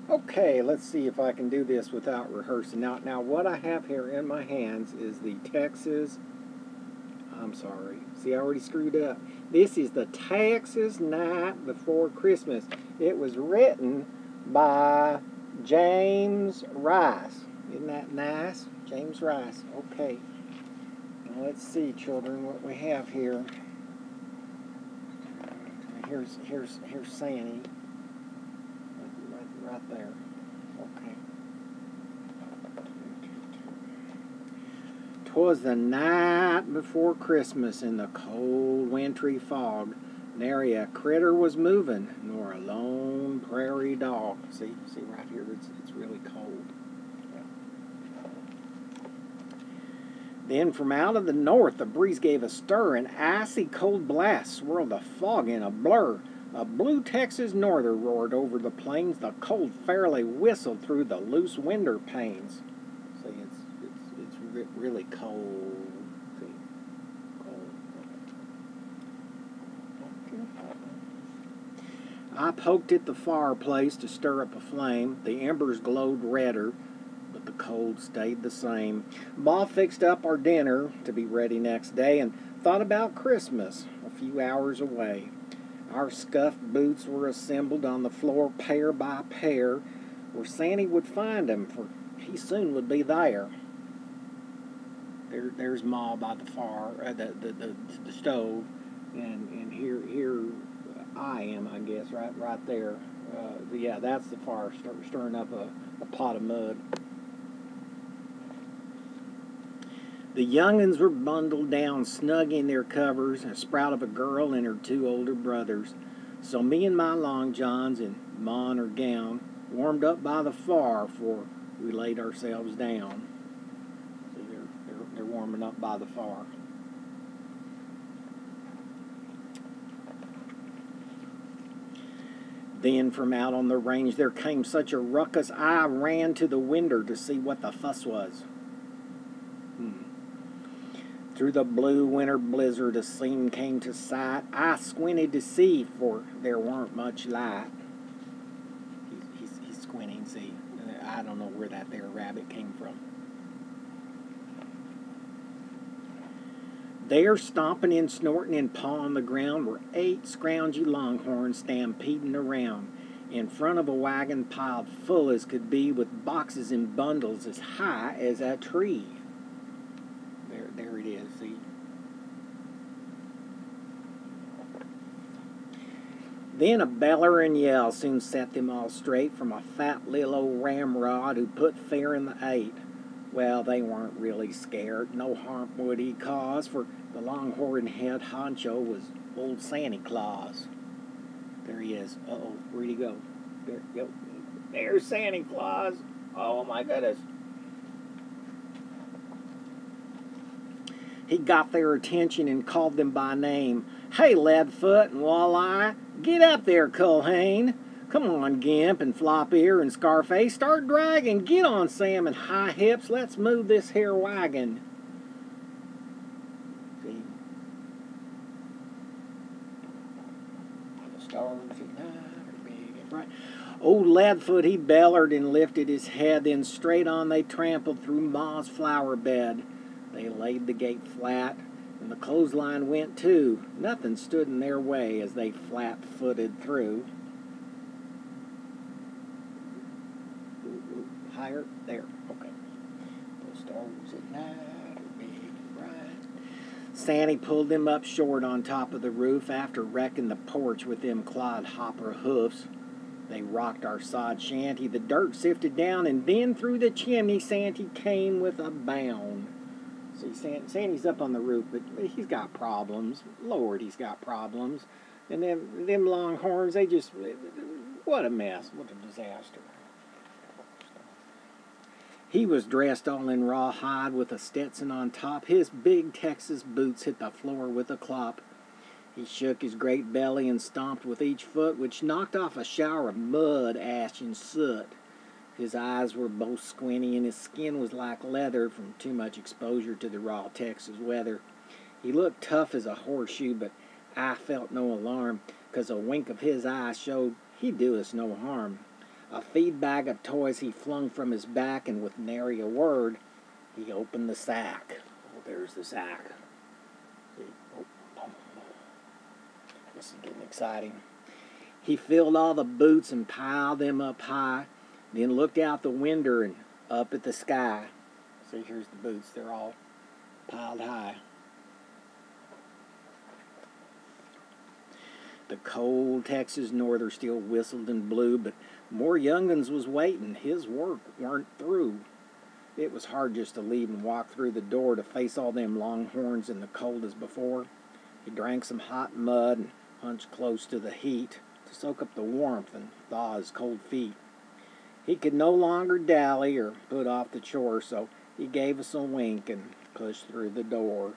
Okay, let's see if I can do this without rehearsing. Now what I have here in my hands is the I'm sorry. See, I already screwed up. This is the Texas Night Before Christmas. It was written by James Rice. Isn't that nice? James Rice. Okay. Now let's see, children, what we have here. Here's Sandy. Right there. Okay. 'Twas the night before Christmas in the cold wintry fog. Nary a critter was moving, nor a lone prairie dog. See right here, it's really cold. Yeah. Then from out of the north the breeze gave a stir, an icy cold blast swirled the fog in a blur. A blue Texas norther roared over the plains. The cold fairly whistled through the loose window panes. See, it's really cold. See, cold. I poked at the fireplace to stir up a flame. The embers glowed redder, but the cold stayed the same. Ma fixed up our dinner to be ready next day and thought about Christmas a few hours away. Our scuffed boots were assembled on the floor pair by pair, where Santy would find them, for he soon would be there. There's Ma by the fire, the stove, and here I am, I guess, right there. Yeah, that's the fire stirring up a pot of mud. The young'uns were bundled down snug in their covers, a sprout of a girl and her two older brothers. So me and my long johns and Ma in her gown warmed up by the fire before we laid ourselves down. See, they're warming up by the fire. Then from out on the range there came such a ruckus, I ran to the window to see what the fuss was. Through the blue winter blizzard a scene came to sight. I squinted to see, for there weren't much light. He's squinting, see. I don't know where that there rabbit came from. There, stomping and snorting and pawing the ground, were 8 scroungy longhorns stampeding around, in front of a wagon piled full as could be, with boxes and bundles as high as a tree. There it is, see? Then a bellerin' yell soon set them all straight from a fat little old ramrod who put fear in the 8. Well, they weren't really scared. No harm would he cause, for the longhorn head honcho was old Santa Claus. There he is. Uh-oh, where'd he go? There's Santa Claus. Oh, my goodness. He got their attention and called them by name. Hey, Leadfoot and Walleye, get up there, Culhane. Come on, Gimp and Flop Ear and Scarface, start dragging. Get on, Sam and High Hips. Let's move this here wagon. See? The stars at night are big and bright. Old Leadfoot, he bellered and lifted his head. Then straight on they trampled through Ma's flower bed. They laid the gate flat, and the clothesline went too. Nothing stood in their way as they flat-footed through. Higher? There. Okay. The stars at night are big and bright. Santy pulled them up short on top of the roof after wrecking the porch with them clodhopper hoofs. They rocked our sod shanty. The dirt sifted down, and then through the chimney Santy came with a bound. See, Sandy's up on the roof, but he's got problems. Lord, he's got problems. And them longhorns, they just... What a mess. What a disaster. He was dressed all in rawhide with a Stetson on top. His big Texas boots hit the floor with a clop. He shook his great belly and stomped with each foot, which knocked off a shower of mud, ash, and soot. His eyes were both squinty, and his skin was like leather from too much exposure to the raw Texas weather. He looked tough as a horseshoe, but I felt no alarm, 'cause a wink of his eye showed he'd do us no harm. a feed bag of toys he flung from his back, and with nary a word, he opened the sack. Oh, there's the sack. This is getting exciting. He filled all the boots and piled them up high, then looked out the window and up at the sky. See, here's the boots. They're all piled high. The cold Texas norther still whistled and blew, but more young'uns was waiting. His work weren't through. It was hard just to leave and walk through the door to face all them longhorns in the cold as before. He drank some hot mud and hunched close to the heat to soak up the warmth and thaw his cold feet. He could no longer dally or put off the chore, so he gave us a wink and pushed through the door.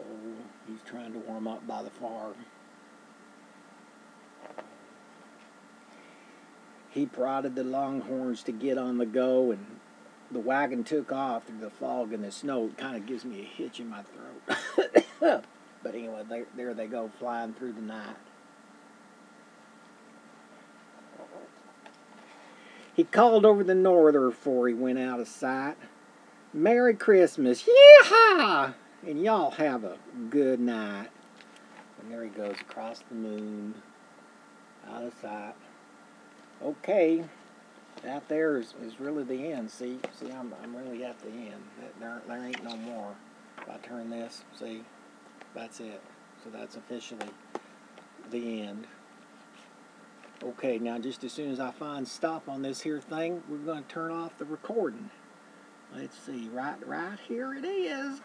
Oh, he's trying to warm up by the fire. He prodded the longhorns to get on the go, and the wagon took off through the fog and the snow. It kind of gives me a hitch in my throat. But anyway, there they go, flying through the night. He called over the norther before he went out of sight. Merry Christmas, yee-haw! And y'all have a good night. And there he goes across the moon, out of sight. Okay, that there is really the end. See, I'm really at the end. There ain't no more. If I turn this, see, that's it. So that's officially the end. Okay, now just as soon as I find stop on this here thing, we're going to turn off the recording. Let's see, right here it is.